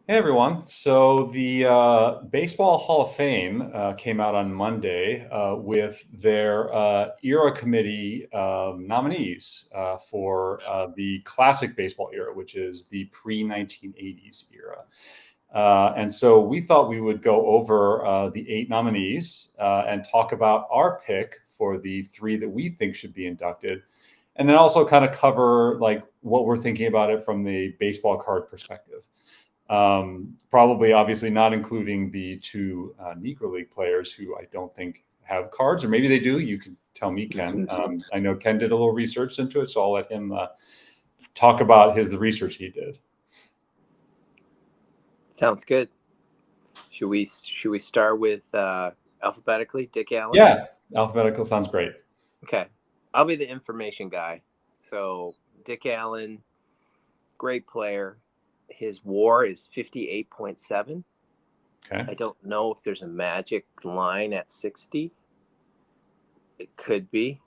Hey everyone. So the Baseball Hall of Fame came out on Monday with their era committee nominees for the classic baseball era, which is the pre-1980s era. And so we thought we would go over the 8 nominees and talk about our pick for the 3 that we think should be inducted. And then also kind of cover like what we're thinking about it from the baseball card perspective. Probably, obviously, not including the 2 Negro League players who I don't think have cards, or maybe they do. You can tell me, Ken. I know Ken did a little research into it, so I'll let him talk about the research he did. Sounds good. Should we start with alphabetically? Dick Allen? Yeah, alphabetical sounds great. Okay. I'll be the information guy. So Dick Allen, great player. His WAR is 58.7. Okay. I don't know if there's a magic line at 60. It could be.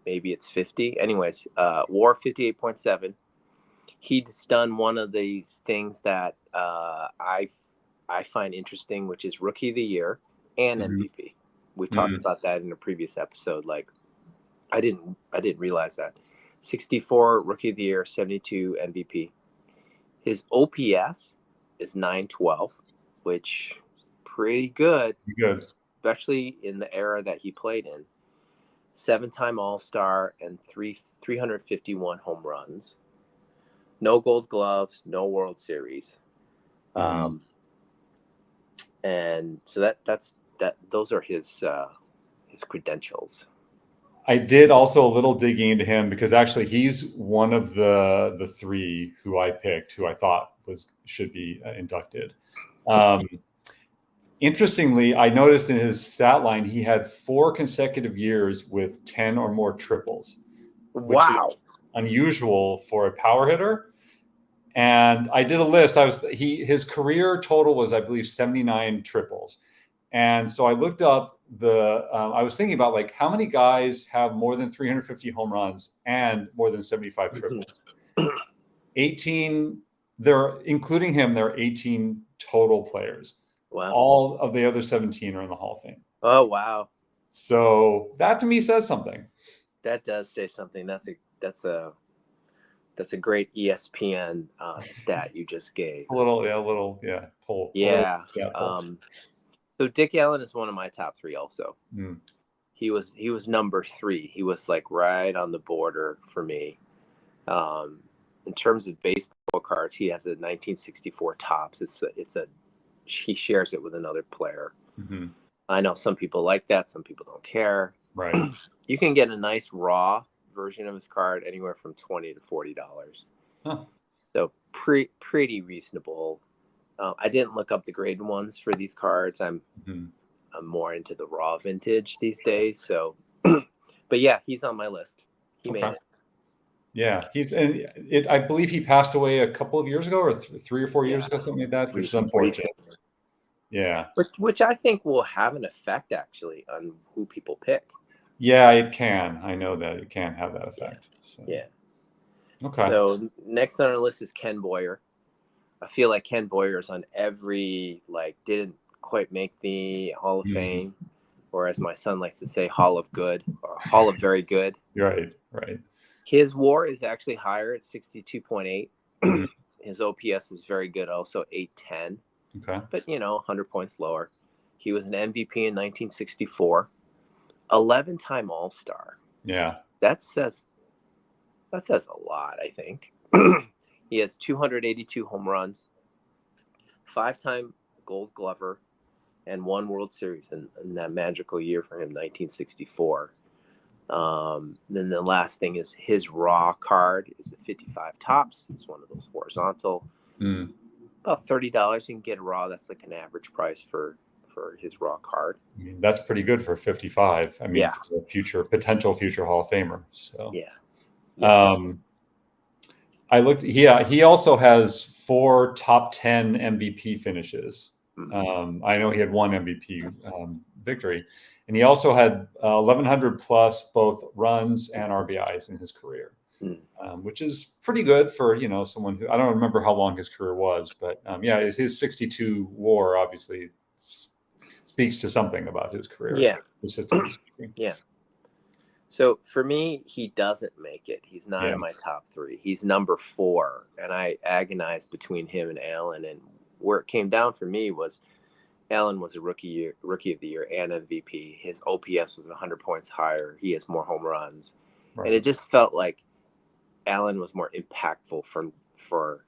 Maybe it's 50. Anyways, WAR 58.7. He's done one of these things that I find interesting, which is Rookie of the Year and MVP. We talked about that in a previous episode. Like, I didn't realize that. 64 Rookie of the Year, 72 MVP. His OPS is 912, which is pretty good. Good. Especially in the era that he played in. 7-time All-Star and 351 home runs. No Gold Gloves, no World Series. And so that's those are his credentials. I did also a little digging into him because actually he's one of the 3 who I picked, who I thought should be inducted. Interestingly, I noticed in his stat line he had 4 consecutive years with 10 or more triples. Wow, which is unusual for a power hitter. And I did a list. His career total was, I believe, 79 triples. And so I looked up I was thinking about like how many guys have more than 350 home runs and more than 75 triples. 18. Including him, there are 18 total players. Wow. All of the other 17 are in the Hall of Fame. Oh, wow. So that to me says something. That does say something. That's a great ESPN stat you just gave. A little pull. Yeah. So Dick Allen is one of my top 3 also. He was number 3. He was like right on the border for me. In terms of baseball cards, he has a 1964 Topps. He shares it with another player. I know some people like that. Some people don't care. Right. You can get a nice raw version of his card anywhere from $20 to $40. Huh. So pretty reasonable. I didn't look up the graded ones for these cards. I'm more into the raw vintage these days. So, but yeah, he's on my list. He made it. Yeah, I believe he passed away a couple of years ago, or 3 or 4 years ago, something like that, which is unfortunate. Yeah. Which I think will have an effect actually on who people pick. Yeah, it can. I know that it can have that effect. Yeah. Okay. So next on our list is Ken Boyer. I feel like Ken Boyer is on every, didn't quite make the Hall of Fame, or as my son likes to say, Hall of Good, or Hall of Very Good. Right. His WAR is actually higher at 62.8. His OPS is very good, also 810. Okay. But, 100 points lower. He was an MVP in 1964. 11-time All-Star. Yeah. That says a lot, I think. He has 282 home runs, 5-time Gold Glover, and 1 World Series in that magical year for him, 1964. Then the last thing is his raw card is a 55 Topps. It's one of those horizontal. About $30 you can get a raw. That's like an average price for his raw card. I mean, that's pretty good for 55. I mean, yeah. For a potential future Hall of Famer. So yeah. Yes. I looked. He also has 4 top 10 MVP finishes. I know he had 1 MVP victory. And he also had 1,100 plus both runs and RBIs in his career, which is pretty good for, you know, someone who, I don't remember how long his career was, but yeah, his 62 WAR obviously speaks to something about his career. Yeah. Consistently speaking. Yeah. So for me, he doesn't make it. He's not in my top 3. He's number 4, and I agonized between him and Allen. And where it came down for me was Allen was a rookie of the year and MVP. His OPS was 100 points higher. He has more home runs, and it just felt like Allen was more impactful for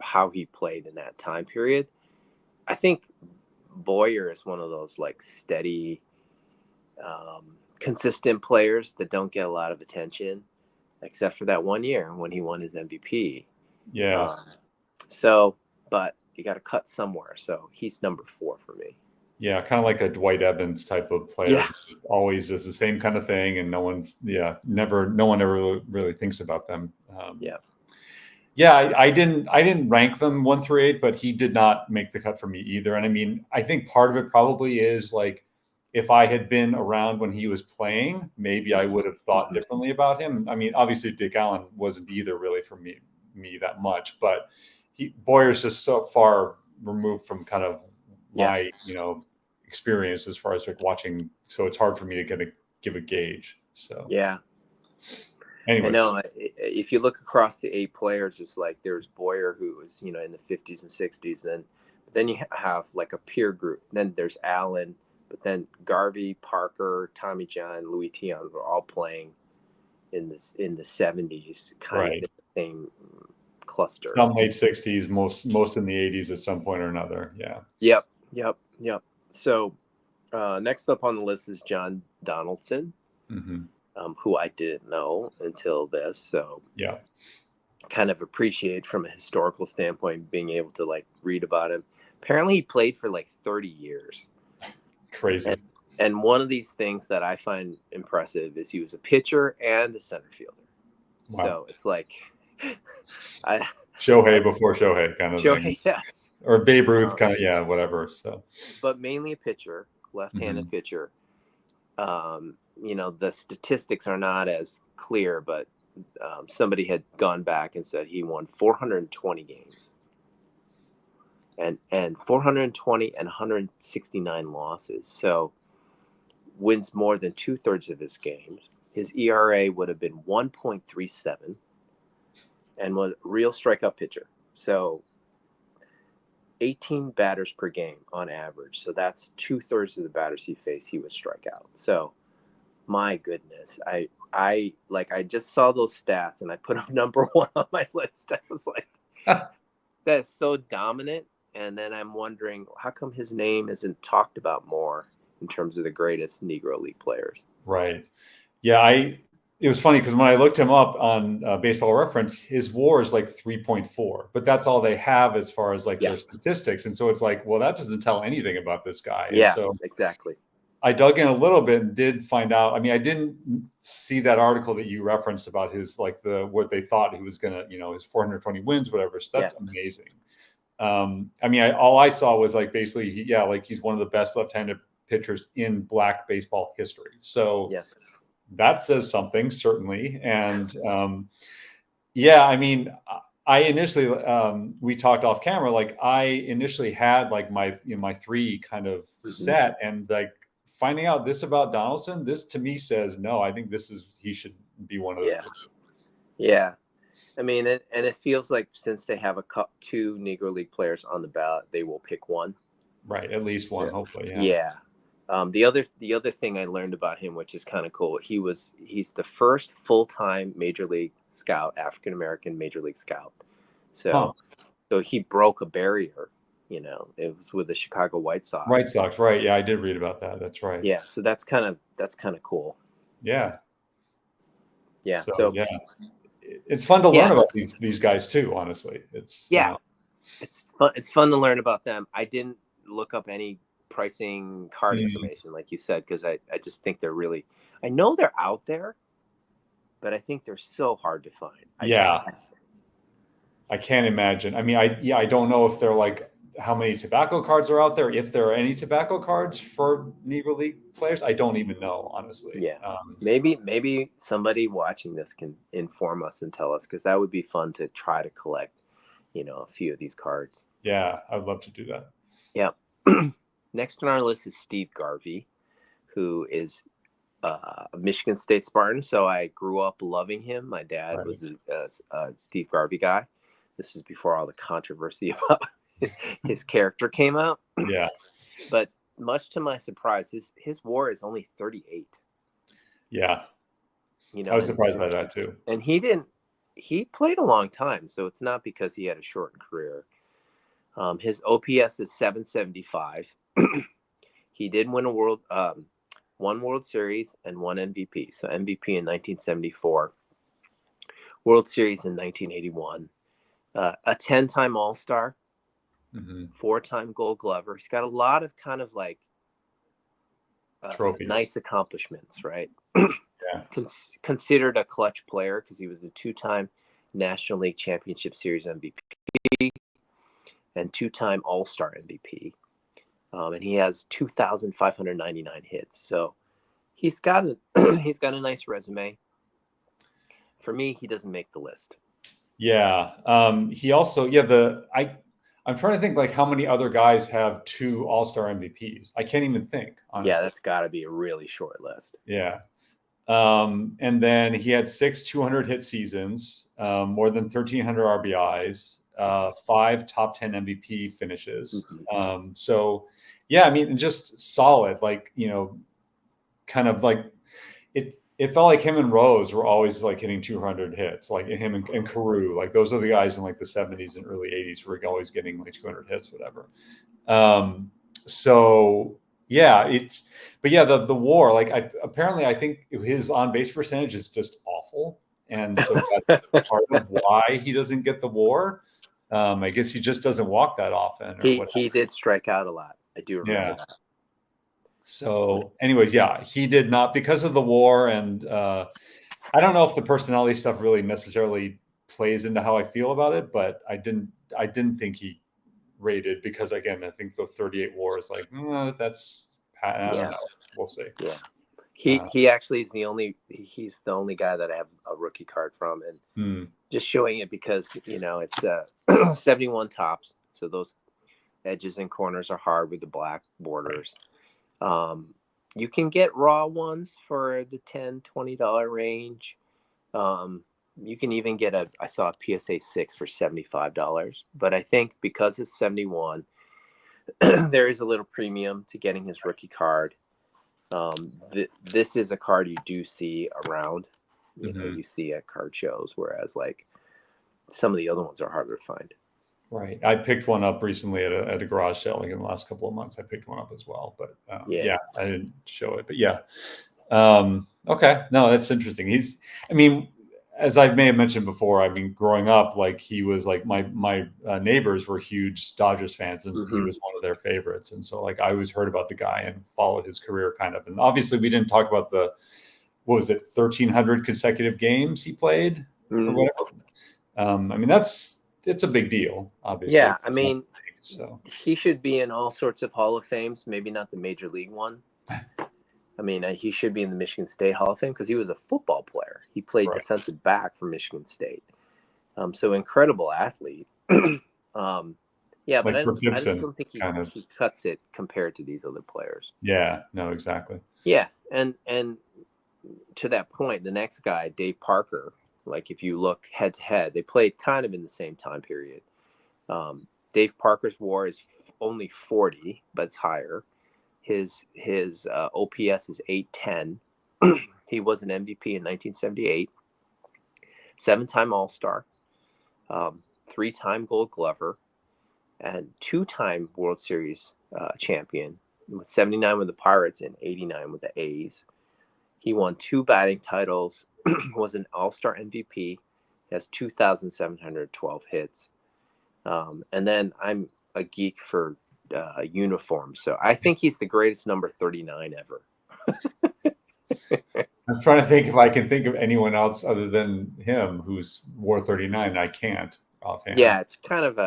how he played in that time period. I think Boyer is one of those like steady, consistent players that don't get a lot of attention, except for that one year when he won his MVP. Yeah. But you got to cut somewhere. So he's number 4 for me. Yeah, kind of like a Dwight Evans type of player. Yeah. Always does the same kind of thing, and no one ever really thinks about them. I didn't rank them 1 through 8, but he did not make the cut for me either. And I mean, I think part of it probably is like, if I had been around when he was playing, maybe I would have thought differently about him. I mean, obviously Dick Allen wasn't either really for me that much, but Boyer's just so far removed from kind of my, you know, experience as far as like watching. So it's hard for me to give a gauge. So yeah. Anyways. I know if you look across the 8 players, it's like there's Boyer, who was, you know, in the 50s and 60s. Then you have like a peer group. Then there's Allen, but then Garvey, Parker, Tommy John, Louis Tion were all playing in the 70s, kind of in the same cluster. Some late 60s, most in the 80s at some point or another. Yeah. Yep. So next up on the list is John Donaldson, who I didn't know until this. So kind of appreciate from a historical standpoint being able to like read about him. Apparently he played for like 30 years. Crazy. And one of these things that I find impressive is he was a pitcher and a center fielder. Wow. So it's like Shohei before Shohei kind of thing. Yes. Or Babe Ruth kind of, whatever. So, but mainly a pitcher, left-handed pitcher. You know, the statistics are not as clear, but somebody had gone back and said he won 420 games. And 420 and 169 losses. So wins more than 2/3 of his games. His ERA would have been 1.37 and was a real strikeout pitcher. So 18 batters per game on average. So that's 2/3 of the batters he faced, he would strike out. So my goodness, I just saw those stats and I put him number 1 on my list. I was like, that's so dominant. And then I'm wondering, how come his name isn't talked about more in terms of the greatest Negro League players? Right. Yeah, it was funny because when I looked him up on Baseball Reference, his WAR is like 3.4, but that's all they have as far as like their statistics. And so it's like, well, that doesn't tell anything about this guy. Yeah, and so exactly. I dug in a little bit and did find out. I mean, I didn't see that article that you referenced about his, like what they thought he was going to, you know, his 420 wins, whatever. So that's amazing. I mean, all I saw was like basically, he's one of the best left-handed pitchers in Black baseball history. So that says something, certainly. And I mean, I initially, we talked off camera, like I initially had like my 3 kind of set, and like finding out this about Donaldson, this to me says, no, I think he should be one of the 3. Yeah. I mean, and it feels like since they have 2 Negro League players on the ballot, they will pick one. Right, at least one, hopefully. Yeah. The other thing I learned about him, which is kind of cool, he's the first full-time Major League scout, African American Major League scout. So he broke a barrier. You know, it was with the Chicago White Sox. White Sox, right? Yeah, I did read about that. That's right. Yeah, so that's kind of cool. Yeah. Yeah. So yeah. It's fun to learn about these guys too, honestly. It's it's fun to learn about them. I didn't look up any pricing card information like you said, because I just think they're really, I know they're out there, but I think they're so hard to find. I can't imagine. I mean, I don't know if they're like how many tobacco cards are out there, if there are any tobacco cards for Negro League players. I don't even know, honestly. Yeah. Maybe somebody watching this can inform us and tell us, because that would be fun to try to collect, a few of these cards. Yeah, I'd love to do that. Yeah. Next on our list is Steve Garvey, who is a Michigan State Spartan. So I grew up loving him. My dad Right. was a Steve Garvey guy. This is before all the controversy about his character came out. Yeah. But much to my surprise, his WAR is only 38. Yeah. You I know, was surprised by that too. and he played a long time, so it's not because he had a shortened career. His OPS is 775. He did win one World Series and one MVP. So MVP in 1974, World Series in 1981, a 10-time All-Star, 4-time Gold Glover. He's got a lot of kind of like trophies, nice accomplishments, right? Yeah. Considered a clutch player because he was a 2-time National League Championship Series MVP and 2-time All-Star MVP. And he has 2,599 hits. So he's got a nice resume. For me, he doesn't make the list. Yeah. He also, I'm trying to think like how many other guys have 2 All-Star MVPs. I can't even think, honestly. Yeah, that's got to be a really short list. Yeah. And then he had 6 200 hit seasons, more than 1,300 RBIs, 5 top 10 MVP finishes. So, yeah, I mean, just solid, like, kind of like it felt like him and Rose were always like hitting 200 hits, like him and Carew, like those are the guys in like the 70s and early 80s who were always getting like 200 hits, whatever. So yeah, the WAR, like apparently I think his on base percentage is just awful, and so that's part of why he doesn't get the WAR. I guess he just doesn't walk that often. Or he did strike out a lot. I do remember that. So anyways, yeah, he did not, because of the WAR, and I don't know if the personality stuff really necessarily plays into how I feel about it, but I didn't think he rated, because again, I think the 38 WAR is like, that's, I don't know. We'll see. Yeah. He actually is he's the only guy that I have a rookie card from, and just showing it because, it's 71 tops. So those edges and corners are hard with the black borders. You can get raw ones for the $10-$20 range. You can even get I saw a PSA 6 for $75, but I think because it's 71, there is a little premium to getting his rookie card. This is a card you do see around, you see at card shows, whereas like some of the other ones are harder to find. Right. I picked one up recently at a garage sale, like in the last couple of months. I picked one up as well, but I didn't show it. But yeah. Okay. No, that's interesting. As I may have mentioned before, I mean, growing up, like he was like my neighbors were huge Dodgers fans, and he was one of their favorites. And so like I always heard about the guy and followed his career kind of. And obviously we didn't talk about 1,300 consecutive games he played or whatever. I mean, it's a big deal, obviously. Yeah, I mean, he should be in all sorts of Hall of Fames, maybe not the Major League one. I mean, he should be in the Michigan State Hall of Fame because he was a football player. He played defensive back for Michigan State. So incredible athlete. But I just don't think he cuts it compared to these other players. Yeah, no, exactly. Yeah, and to that point, the next guy, Dave Parker, like if you look head to head, they played kind of in the same time period. Dave Parker's WAR is only 40, but it's higher. His OPS is 810. He was an MVP in 1978, 7-time All-Star, 3-time Gold Glover, and 2-time World Series champion, with 79 with the Pirates and 89 with the A's. He won 2 batting titles, was an All-Star MVP, has 2,712 hits. And then I'm a geek for uniforms, so I think he's the greatest number 39 ever. I'm trying to think if I can think of anyone else other than him who's wore 39. I can't. offhand. Yeah, it's kind of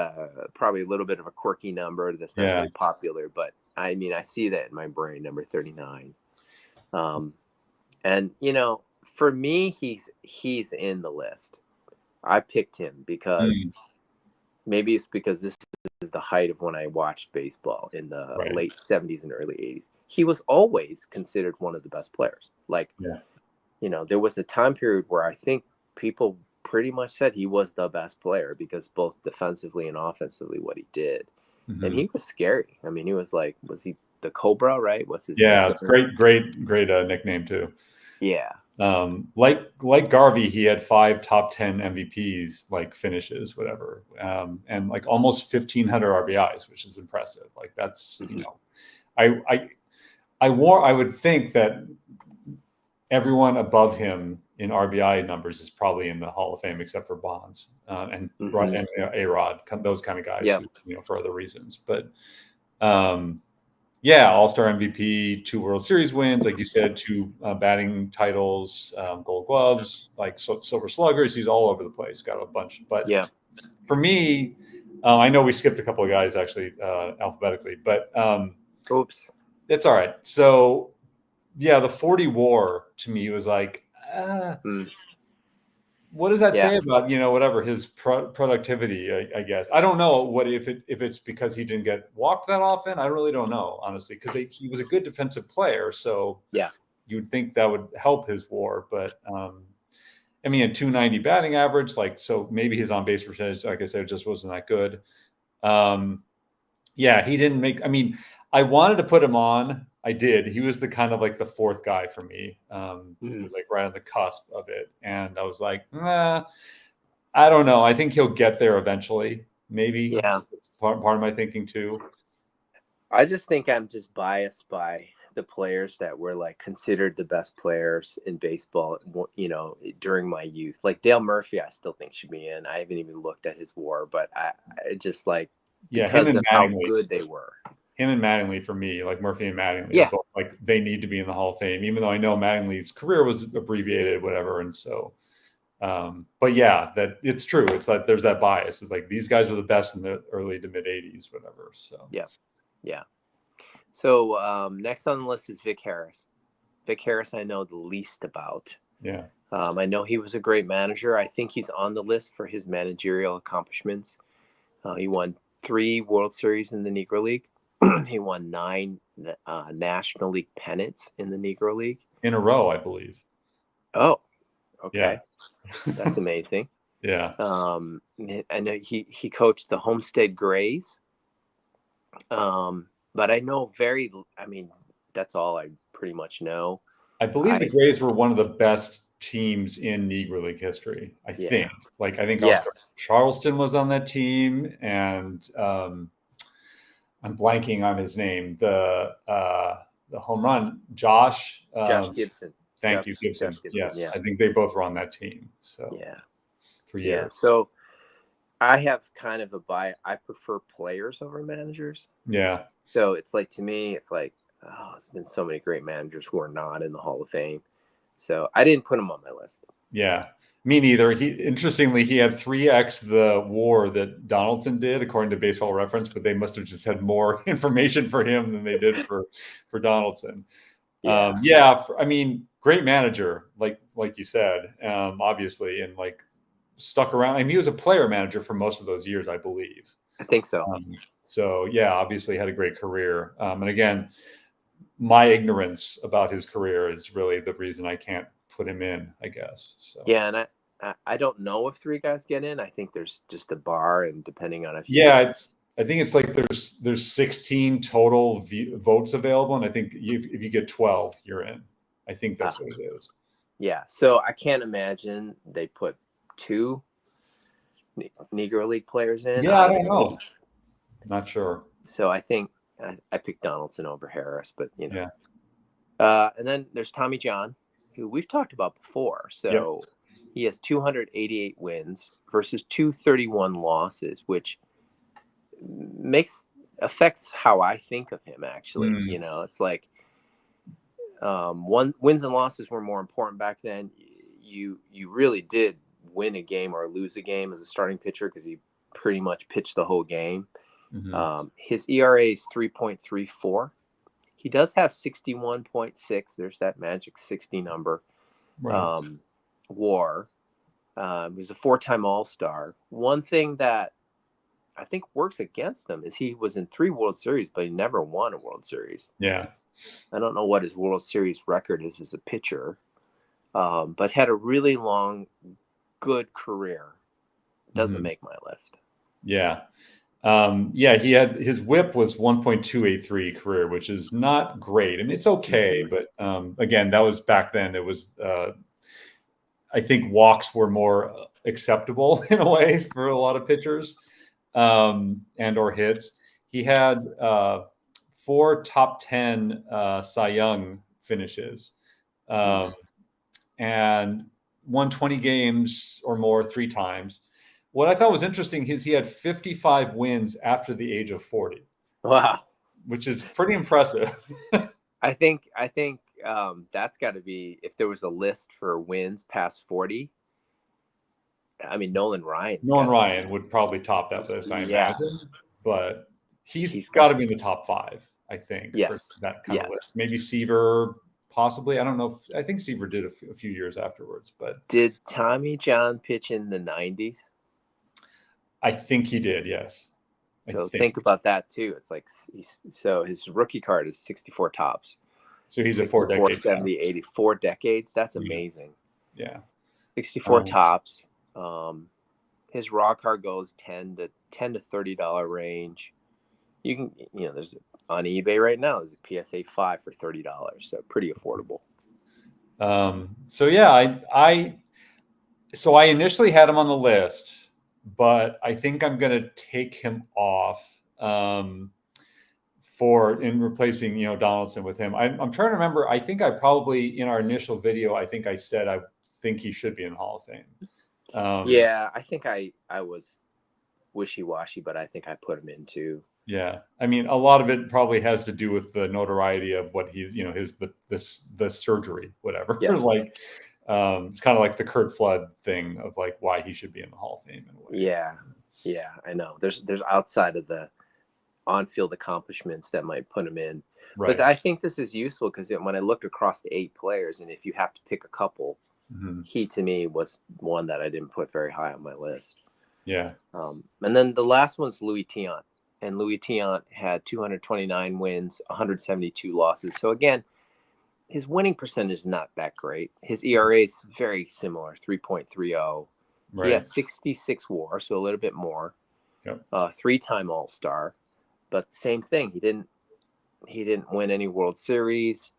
probably a little bit of a quirky number that's not very popular, but I mean, I see that in my brain, number 39. And for me, he's in the list. I picked him because maybe it's because this is the height of when I watched baseball in the late 70s and early 80s. He was always considered one of the best players. Like, there was a time period where I think people pretty much said he was the best player because both defensively and offensively what he did. And he was scary. I mean, he was he the Cobra, right? What's his nickname? It's great nickname too. Yeah. Like Garvey, he had 5 top 10 MVPs, like finishes, whatever, and like almost 1,500 RBIs, which is impressive. Like that's I would think that everyone above him in RBI numbers is probably in the Hall of Fame except for Bonds and A-Rod, those kind of guys, who, for other reasons. But All-Star MVP, 2 World Series wins, like you said, 2 batting titles, Gold Gloves, like Silver Sluggers. He's all over the place, got a bunch. But for me, I know we skipped a couple of guys actually alphabetically, but oops, it's all right. So the 40 WAR to me was like, what does that say about whatever his productivity? I guess I don't know if it's because he didn't get walked that often. I really don't know, honestly, because he was a good defensive player, so you would think that would help his WAR. But I mean, a 290 batting average, like, so maybe his on base percentage, like I said, just wasn't that good. He didn't make. I mean, I wanted to put him on. I did. He was the kind of like the 4th guy for me. He was like right on the cusp of it. And I was like, I don't know. I think he'll get there eventually. Maybe. Yeah. Part of my thinking too. I just think I'm just biased by the players that were like considered the best players in baseball, during my youth. Like Dale Murphy, I still think should be in. I haven't even looked at his WAR, but I just like, because of how good they were. Him and Mattingly for me, like Murphy and Mattingly, both, like they need to be in the Hall of Fame, even though I know Mattingly's career was abbreviated, whatever. And so, but that it's true. It's like there's that bias. It's like these guys are the best in the early to mid 80s, whatever. So yeah. So next on the list is Vic Harris. Vic Harris, I know the least about. Yeah. I know he was a great manager. I think he's on the list for his managerial accomplishments. He won 3 World Series in the Negro League. He won 9 National League pennants in the Negro League. In a row, I believe. Oh, okay. That's amazing. Yeah. I know he coached the Homestead Grays. But I know that's all I pretty much know. I believe the Grays were one of the best teams in Negro League history. I think. Like, I think Charleston was on that team, and I'm blanking on his name. The home run, Josh Gibson. Thank you, Gibson. Gibson. Yes, yeah. I think they both were on that team. So for years. Yeah. So I have kind of a bias. I prefer players over managers. Yeah. So it's like, to me, it's like, it's been so many great managers who are not in the Hall of Fame. So I didn't put him on my list. Yeah. Me neither. Interestingly, he had 3x the WAR that Donaldson did, according to Baseball Reference, but they must have just had more information for him than they did for Donaldson. I mean, great manager, like you said, obviously, and like stuck around. I mean, he was a player manager for most of those years, I believe. I think so. Obviously had a great career. And again, my ignorance about his career is really the reason I can't put him in, I guess. So and I don't know if 3 guys get in. I think there's just a bar, and depending on if I think it's like there's 16 total votes available, and I think if you get 12, you're in. I think that's what it is. Yeah, so I can't imagine they put 2 Negro League players in. Yeah, I don't know. Not sure. So I think I picked Donaldson over Harris, but Yeah. And then there's Tommy John, who we've talked about before. So he has 288 wins versus 231 losses, which affects how I think of him, actually. It's like wins and losses were more important back then. You really did win a game or lose a game as a starting pitcher because you pretty much pitch the whole game. Mhm. His ERA is 3.34. He does have 61.6. There's that magic 60 number. Right. WAR. He was a 4-time All-Star. One thing that I think works against him is he was in 3 World Series, but he never won a World Series. Yeah. I don't know what his World Series record is as a pitcher, but had a really long, good career. Doesn't make my list. Yeah. Yeah, he had his whip was 1.283 career, which is not great. I mean, it's okay, but again, that was back then. It was I think walks were more acceptable in a way for a lot of pitchers, and or hits. He had 4 top 10 Cy Young finishes, and won 20 games or more 3 times. What I thought was interesting is he had 55 wins after the age of 40. Wow, which is pretty impressive. I think that's got to be, if there was a list for wins past 40. I mean, Nolan Ryan would probably top that list, I imagine, but he's got to be in the top 5, I think, for that kind of list. Maybe Seaver, possibly. I don't know. I think Seaver did a few years afterwards, but did Tommy John pitch in the 90s? I think he did. Yes. So think about that too. It's like, so his rookie card is 64 tops. So he's a 4 decades. 70, 80, 4 decades. That's amazing. Yeah. 64 tops. His raw card goes $10 to $30 range. You can, there's on eBay right now. There's a PSA 5 for $30, so pretty affordable. So yeah, so I initially had him on the list, but I think I'm going to take him off in replacing Donaldson with him. I'm trying to remember. I think I probably, in our initial video, I think I said I think he should be in the Hall of Fame. Yeah, I think I was wishy-washy, but I think I put him in too. Yeah, I mean, a lot of it probably has to do with the notoriety of what he's, the surgery, whatever. Yes. Like, it's kind of like the Curt Flood thing of like why he should be in the Hall of Fame in a way. Yeah, I know. There's outside of the on-field accomplishments that might put him in, right. But I think this is useful because when I looked across the 8 players, and if you have to pick a couple, he to me was one that I didn't put very high on my list. Yeah. And then the last one's Louis Tiant. And Louis Tiant had 229 wins, 172 losses. So again, his winning percentage is not that great. His ERA is very similar, 3.30. Right. He has 66 WAR, so a little bit more. Yep. 3-time All-Star, but same thing. He didn't win any World Series.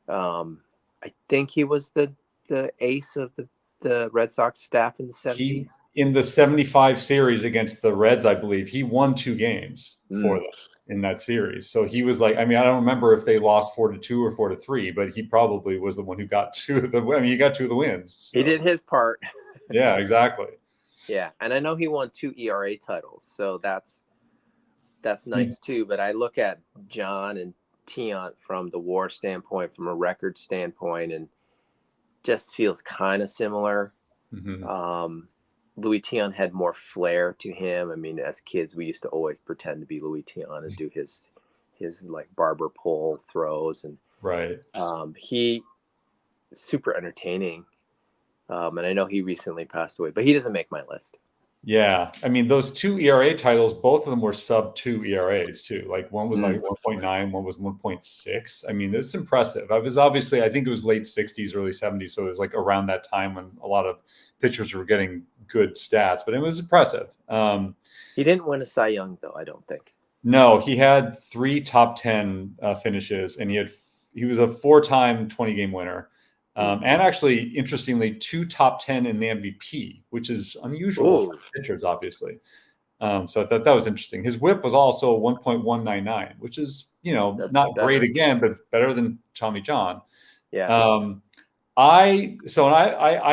I think he was the ace of the Red Sox staff in the 70s. In the 75 series against the Reds, I believe, he won 2 games for them in that series. So he was like, I mean, I don't remember if they lost 4-2 or 4-3, but he probably was the one who got 2 of the. I mean, he got 2 of the wins. So. He did his part. Yeah, exactly. Yeah, and I know he won 2 ERA titles, so that's nice too. But I look at John and Tiant from the WAR standpoint, from a record standpoint, and just feels kind of similar. Louis Tiant had more flair to him. I mean, as kids, we used to always pretend to be Louis Tiant and do his like barber pole throws, and right. He super entertaining. And I know he recently passed away, but he doesn't make my list. Yeah, I mean, those 2 ERA titles, both of them were sub 2 ERAs too. Like one was like 1.9, one was 1.6. I mean, it's impressive. I think it was late 60s, early 70s, so it was like around that time when a lot of pitchers were getting good stats, but it was impressive. He didn't win a Cy Young though, I don't think. No, he had 3 top 10 finishes, and he was a 4-time 20-game winner. And actually, interestingly, 2 top 10 in the MVP, which is unusual for pitchers, obviously. So I thought that was interesting. His whip was also 1.199, which is, not great again, but better than Tommy John. Yeah. I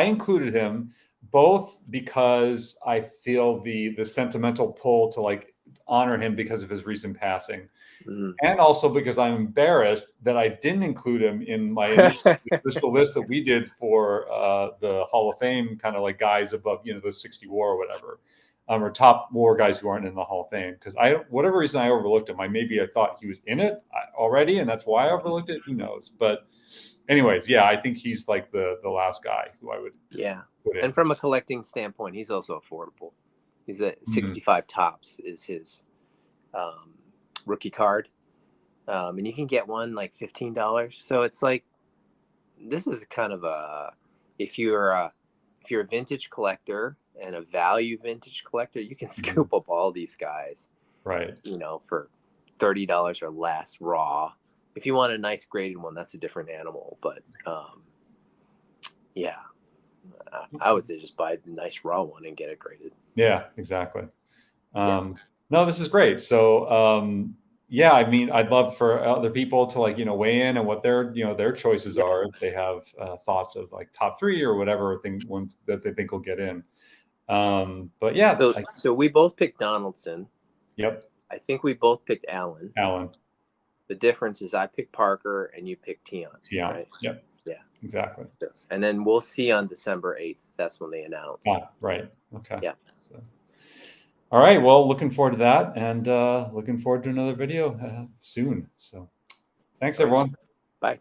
included him both because I feel the sentimental pull to like honor him because of his recent passing. And also because I'm embarrassed that I didn't include him in my initial list that we did for the Hall of Fame, kind of like guys above, the 60 WAR or whatever. or top WAR guys who aren't in the Hall of Fame. Because whatever reason I overlooked him. Maybe I thought he was in it already, and that's why I overlooked it. Who knows? But anyways, yeah, I think he's like the last guy who I would put in. And from a collecting standpoint, he's also affordable. He's at 65 tops is his rookie card, and you can get one like $15. So it's like, this is kind of if you're a vintage collector and a value vintage collector, you can scoop up all these guys, right? For $30 or less raw. If you want a nice graded one, that's a different animal. But I would say just buy a nice raw one and get it graded. Yeah, exactly. No, this is great. So yeah, I mean, I'd love for other people to weigh in on what their choices are. If they have thoughts of like top 3 or whatever ones that they think will get in. But yeah. So we both picked Donaldson. Yep. I think we both picked Allen. The difference is I picked Parker and you picked Tion. Right? Yep. Yeah. Exactly. And then we'll see on December 8th. That's when they announce. Right. Okay. Yeah. So, all right. Well, looking forward to that, and looking forward to another video soon. So, thanks, everyone. Bye.